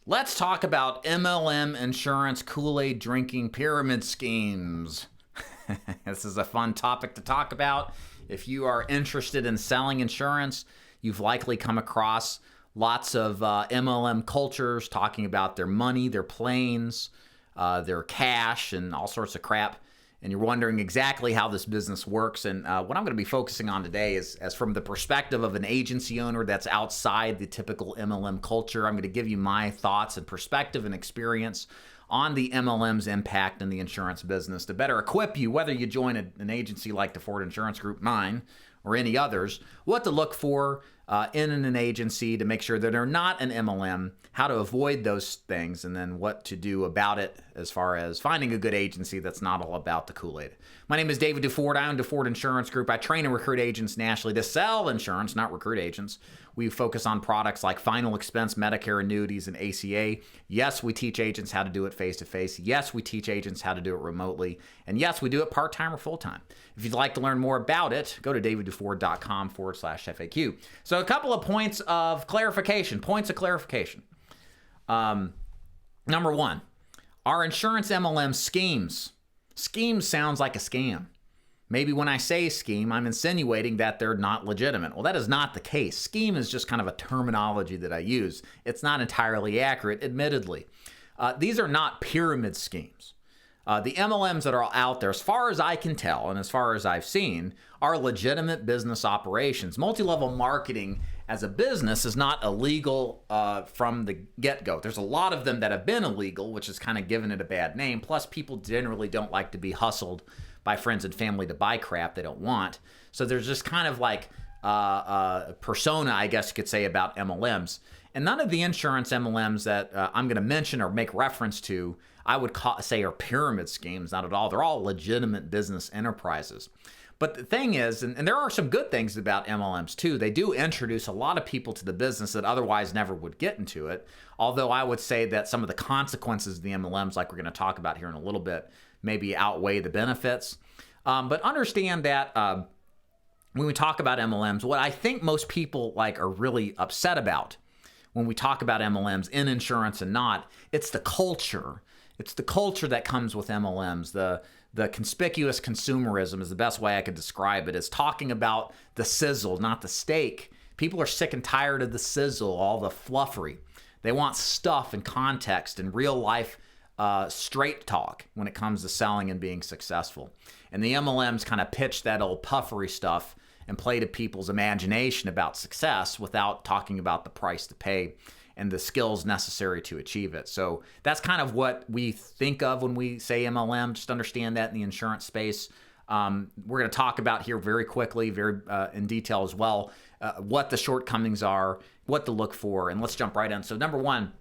Let's talk about MLM insurance Kool-Aid drinking pyramid schemes. This is a fun topic to talk about. If you are interested in selling insurance, you've likely come across lots of MLM cultures talking about their money, their planes, their cash, and all sorts of crap. And you're wondering exactly how this business works. And what I'm going to be focusing on today is as from the perspective of an agency owner that's outside the typical MLM culture. I'm going to give you my thoughts and perspective and experience on the MLM's impact in the insurance business to better equip you, whether you join an agency like the Ford Insurance Group, mine, or any others, what to look for in an agency to make sure that they're not an MLM, how to avoid those things, and then what to do about it as far as finding a good agency that's not all about the Kool-Aid. My name is David DeFord. I own DeFord Insurance Group. I train and recruit agents nationally to sell insurance, not recruit agents. We focus on products like final expense, Medicare, annuities, and ACA. Yes, we teach agents how to do it face-to-face. Yes, we teach agents how to do it remotely. And yes, we do it part-time or full-time. If you'd like to learn more about it, go to daviddeford.com/FAQ. So a couple of points of clarification. Number one, are insurance MLM schemes? Schemes sounds like a scam. Maybe when I say scheme, I'm insinuating that they're not legitimate. Well, that is not the case. Scheme is just kind of a terminology that I use. It's not entirely accurate, admittedly. These are not pyramid schemes. The MLMs that are out there, as far as I can tell and as far as I've seen, are legitimate business operations. Multi-level marketing as a business is not illegal from the get-go. There's a lot of them that have been illegal, which has kind of given it a bad name. Plus, people generally don't like to be hustled by friends and family to buy crap they don't want. So there's just kind of like a persona, I guess you could say, about MLMs. And none of the insurance MLMs that I'm going to mention or make reference to, I would say are pyramid schemes. Not at all. They're all legitimate business enterprises. But the thing is, and there are some good things about MLMs too, they do introduce a lot of people to the business that otherwise never would get into it. Although I would say that some of the consequences of the MLMs, like we're going to talk about here in a little bit, maybe outweigh the benefits. But understand that when we talk about MLMs, what I think most people are really upset about when we talk about MLMs in insurance and not, it's the culture. It's the culture that comes with MLMs. The conspicuous consumerism is the best way I could describe it. Is talking about the sizzle, not the steak. People are sick and tired of the sizzle, all the fluffery. They want stuff and context and real life straight talk when it comes to selling and being successful. And the MLMs kind of pitch that old puffery stuff and play to people's imagination about success without talking about the price to pay and the skills necessary to achieve it. So that's kind of what we think of when we say MLM. Just understand that in the insurance space. We're going to talk about here very quickly, very in detail as well, what the shortcomings are, what to look for, and let's jump right in. So number one,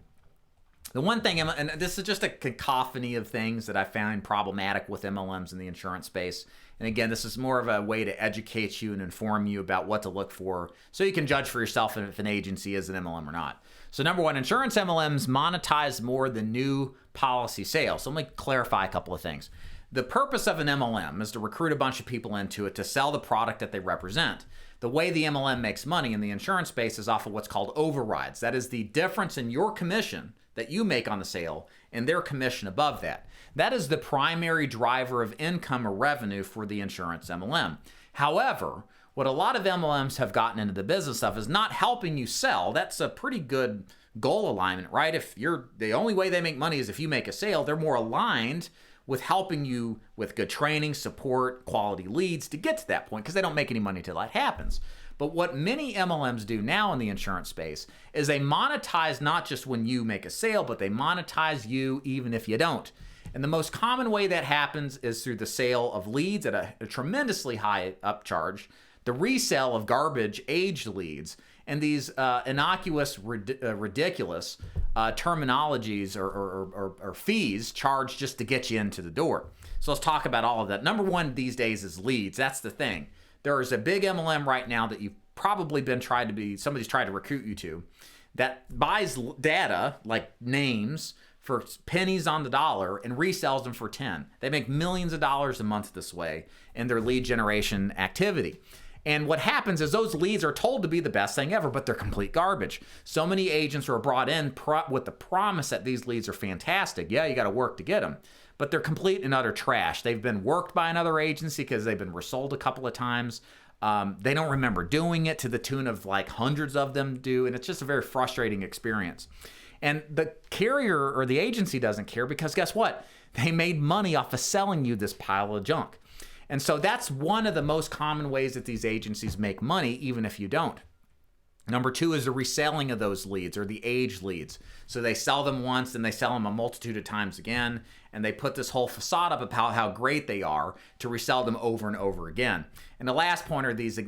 the one thing, and this is just a cacophony of things that I found problematic with MLMs in the insurance space. And again, this is more of a way to educate you and inform you about what to look for so you can judge for yourself if an agency is an MLM or not. So number one, insurance MLMs monetize more than new policy sales. So let me clarify a couple of things. The purpose of an MLM is to recruit a bunch of people into it to sell the product that they represent. The way the MLM makes money in the insurance space is off of what's called overrides. That is the difference in your commission that you make on the sale and their commission above that. That is the primary driver of income or revenue for the insurance MLM. However, what a lot of MLMs have gotten into the business of is not helping you sell. That's a pretty good goal alignment, right? If the only way they make money is if you make a sale, they're more aligned with helping you with good training, support, quality leads to get to that point because they don't make any money till that happens. But what many MLMs do now in the insurance space is they monetize not just when you make a sale, but they monetize you even if you don't. And the most common way that happens is through the sale of leads at a tremendously high upcharge, the resale of garbage aged leads, and these innocuous, ridiculous terminologies or fees charged just to get you into the door. So let's talk about all of that. Number one these days is leads. That's the thing. There is a big MLM right now that you've probably somebody's tried to recruit you to, that buys data like names for pennies on the dollar and resells them for 10. They make millions of dollars a month this way in their lead generation activity. And what happens is those leads are told to be the best thing ever, but they're complete garbage. So many agents are brought in with the promise that these leads are fantastic. Yeah, you got to work to get them, but they're complete and utter trash. They've been worked by another agency because they've been resold a couple of times. They don't remember doing it to the tune of like hundreds of them do, and it's just a very frustrating experience. And the carrier or the agency doesn't care because guess what? They made money off of selling you this pile of junk. And so that's one of the most common ways that these agencies make money, even if you don't. Number two is the reselling of those leads or the age leads. So they sell them once and they sell them a multitude of times again, and they put this whole facade up about how great they are to resell them over and over again. And the last point are these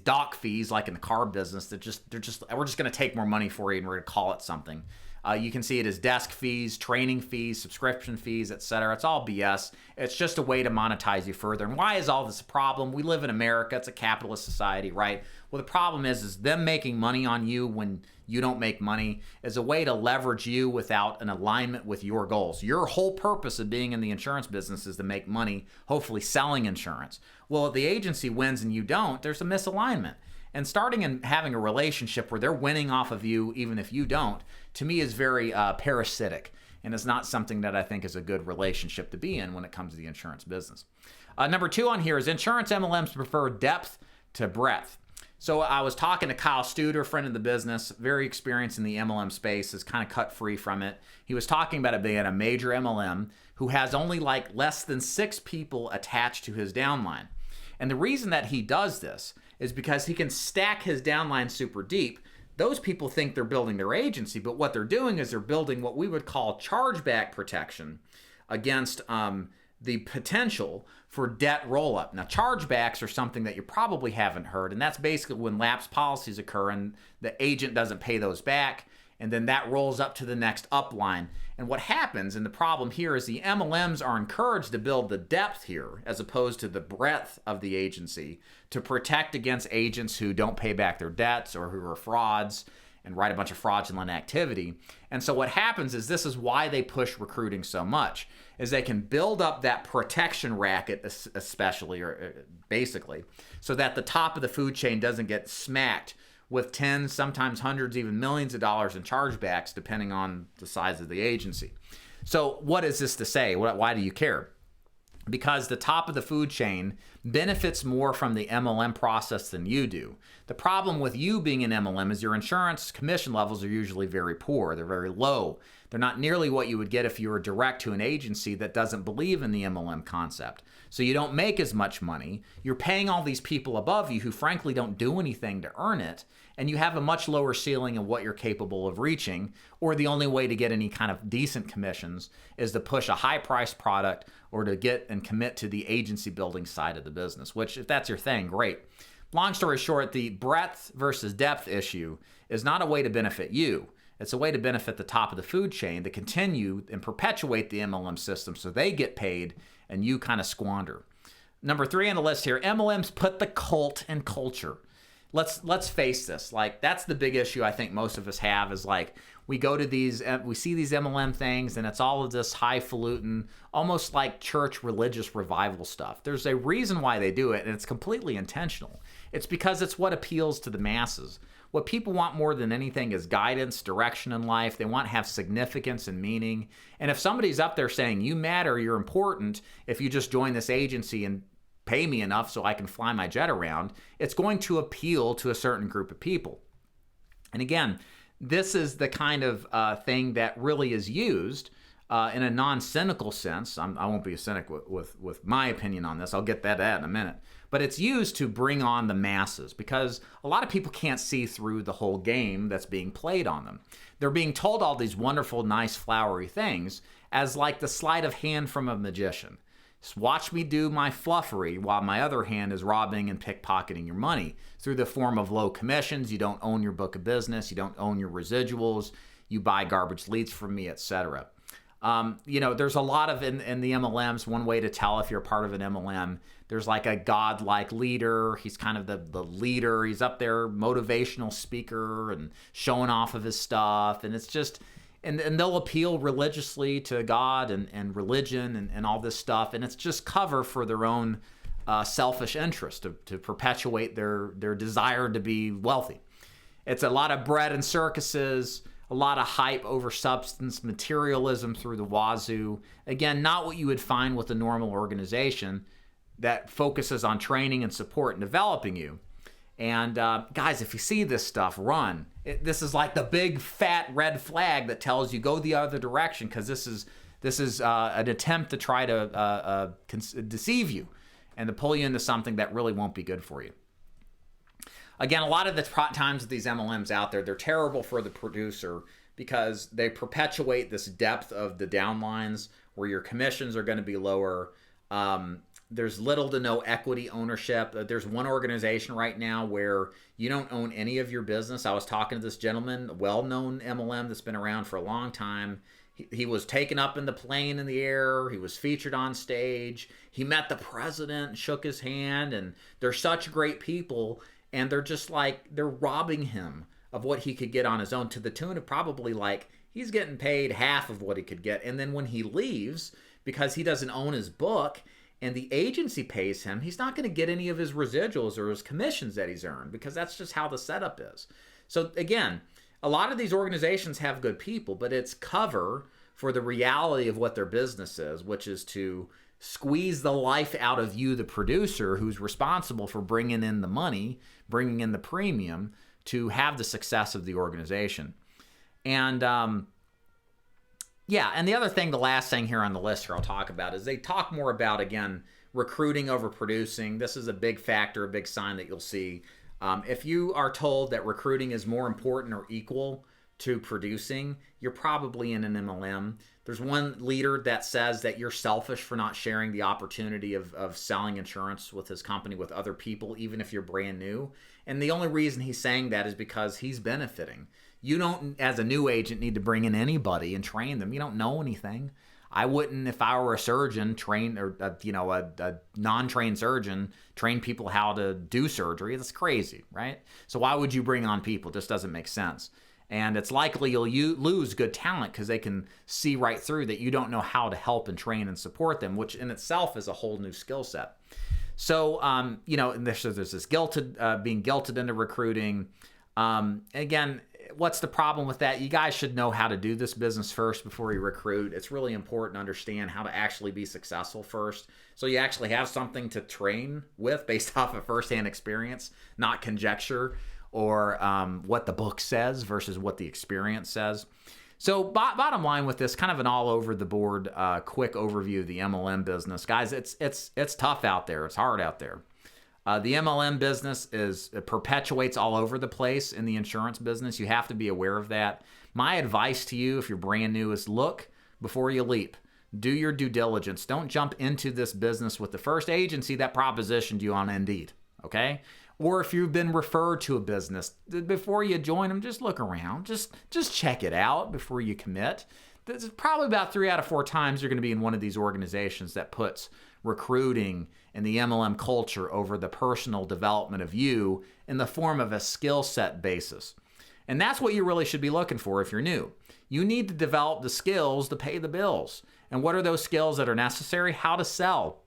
doc fees, like in the car business, we're just going to take more money for you and we're going to call it something. You can see it as desk fees, training fees, subscription fees, etc. It's all BS. It's just a way to monetize you further. And why is all this a problem? We live in America. It's a capitalist society, right? Well, the problem is them making money on you when you don't make money is a way to leverage you without an alignment with your goals. Your whole purpose of being in the insurance business is to make money, hopefully selling insurance. Well, if the agency wins and you don't, there's a misalignment. And starting and having a relationship where they're winning off of you even if you don't, to me is very parasitic. And it's not something that I think is a good relationship to be in when it comes to the insurance business. Number two on here is insurance MLMs prefer depth to breadth. So I was talking to Kyle Studer, a friend of the business, very experienced in the MLM space, is kind of cut free from it. He was talking about it being a major MLM who has only like less than 6 people attached to his downline. And the reason that he does this is because he can stack his downline super deep. Those people think they're building their agency, but what they're doing is they're building what we would call chargeback protection against the potential for debt roll-up. Now, chargebacks are something that you probably haven't heard, and that's basically when lapsed policies occur and the agent doesn't pay those back, and then that rolls up to the next upline. And what happens, and the problem here, is the MLMs are encouraged to build the depth here as opposed to the breadth of the agency to protect against agents who don't pay back their debts or who are frauds and write a bunch of fraudulent activity. And so what happens is this is why they push recruiting so much, is they can build up that protection racket especially, or basically, so that the top of the food chain doesn't get smacked with tens, sometimes hundreds, even millions of dollars in chargebacks, depending on the size of the agency. So what is this to say? Why do you care? Because the top of the food chain benefits more from the MLM process than you do. The problem with you being an MLM is your insurance commission levels are usually very poor. They're very low. They're not nearly what you would get if you were direct to an agency that doesn't believe in the MLM concept. So you don't make as much money. You're paying all these people above you who frankly don't do anything to earn it, and you have a much lower ceiling of what you're capable of reaching, or the only way to get any kind of decent commissions is to push a high-priced product or to get and commit to the agency building side of the business, which if that's your thing, great. Long story short, the breadth versus depth issue is not a way to benefit you. It's a way to benefit the top of the food chain to continue and perpetuate the MLM system so they get paid and you kind of squander. Number 3 on the list here, MLMs put the cult in culture. Let's face this. Like, that's the big issue I think most of us have is like, we go to these, we see these MLM things and it's all of this highfalutin, almost like church religious revival stuff. There's a reason why they do it, and it's completely intentional. It's because it's what appeals to the masses. What people want more than anything is guidance, direction in life. They want to have significance and meaning. And if somebody's up there saying, you matter, you're important, if you just join this agency and pay me enough so I can fly my jet around, it's going to appeal to a certain group of people. And again, this is the kind of thing that really is used in a non-cynical sense. I won't be a cynic with my opinion on this. I'll get that in a minute. But it's used to bring on the masses because a lot of people can't see through the whole game that's being played on them. They're being told all these wonderful, nice, flowery things as like the sleight of hand from a magician. Just watch me do my fluffery while my other hand is robbing and pickpocketing your money through the form of low commissions. You don't own your book of business. You don't own your residuals. You buy garbage leads from me, etc. There's a lot of in the MLMs, one way to tell if you're part of an MLM, there's like a godlike leader. He's kind of the leader. He's up there, motivational speaker and showing off of his stuff. And it's just, and they'll appeal religiously to God and religion and all this stuff. And it's just cover for their own selfish interest to perpetuate their desire to be wealthy. It's a lot of bread and circuses, a lot of hype over substance, materialism through the wazoo. Again, not what you would find with a normal organization that focuses on training and support and developing you. And guys, if you see this stuff, run. This is like the big fat red flag that tells you go the other direction, because this is an attempt to try to deceive you and to pull you into something that really won't be good for you. Again, a lot of the times with these MLMs out there, they're terrible for the producer because they perpetuate this depth of the downlines where your commissions are going to be lower. There's little to no equity ownership. There's one organization right now where you don't own any of your business. I was talking to this gentleman, a well-known MLM that's been around for a long time. He was taken up in the plane in the air. He was featured on stage. He met the president and shook his hand. And they're such great people. And they're just like, they're robbing him of what he could get on his own, to the tune of probably like he's getting paid half of what he could get. And then when he leaves, because he doesn't own his book and the agency pays him, he's not going to get any of his residuals or his commissions that he's earned, because that's just how the setup is. So again, a lot of these organizations have good people, but it's cover for the reality of what their business is, which is to squeeze the life out of you, the producer, who's responsible for bringing in the money, bringing in the premium to have the success of the organization. And yeah, and the other thing, the last thing here on the list here I'll talk about is they talk more about, again, recruiting over producing. This is a big factor, a big sign that you'll see. If you are told that recruiting is more important or equal to producing, you're probably in an MLM. There's one leader that says that you're selfish for not sharing the opportunity of selling insurance with his company with other people, even if you're brand new. And the only reason he's saying that is because he's benefiting. You don't, as a new agent, need to bring in anybody and train them. You don't know anything. I wouldn't, if I were a surgeon, train, or a non-trained surgeon, train people how to do surgery. That's crazy, right? So why would you bring on people? It just doesn't make sense. And it's likely you'll lose good talent because they can see right through that you don't know how to help and train and support them, which in itself is a whole new skill set. So, and there's this being guilted into recruiting. Again, what's the problem with that? You guys should know how to do this business first before you recruit. It's really important to understand how to actually be successful first, so you actually have something to train with based off of firsthand experience, not conjecture or what the book says versus what the experience says. So bottom line with this, kind of an all over the board quick overview of the MLM business. Guys, it's tough out there. It's hard out there. The MLM business it perpetuates all over the place in the insurance business. You have to be aware of that. My advice to you, if you're brand new, is look before you leap. Do your due diligence. Don't jump into this business with the first agency that propositioned you on Indeed, okay? Or if you've been referred to a business, before you join them, just look around. Just check it out before you commit. There's probably about 3 out of 4 times you're going to be in one of these organizations that puts recruiting and the MLM culture over the personal development of you in the form of a skill set basis. And that's what you really should be looking for if you're new. You need to develop the skills to pay the bills. And what are those skills that are necessary? How to sell,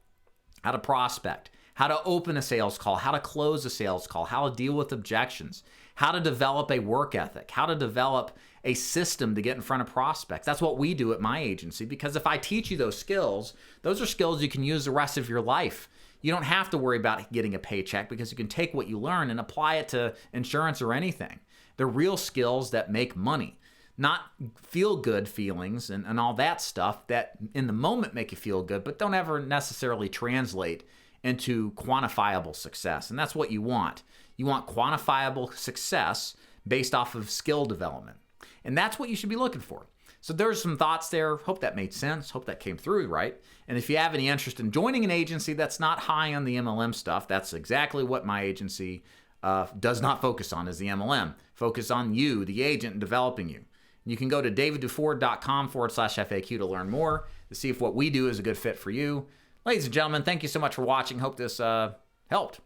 how to prospect, how to open a sales call, how to close a sales call, how to deal with objections, how to develop a work ethic, how to develop a system to get in front of prospects. That's what we do at my agency, because if I teach you those are skills you can use the rest of your life. You don't have to worry about getting a paycheck because you can take what you learn and apply it to insurance or anything. They're real skills that make money, not feel-good feelings and all that stuff that in the moment make you feel good, but don't ever necessarily translate into quantifiable success. And that's what you want. You want quantifiable success based off of skill development. And that's what you should be looking for. So there's some thoughts there. Hope that made sense. Hope that came through right. And if you have any interest in joining an agency that's not high on the MLM stuff, that's exactly what my agency does not focus on, is the MLM. Focus on you, the agent, and developing you. You can go to daviddufour.com/FAQ to learn more, to see if what we do is a good fit for you. Ladies and gentlemen, thank you so much for watching. Hope this helped.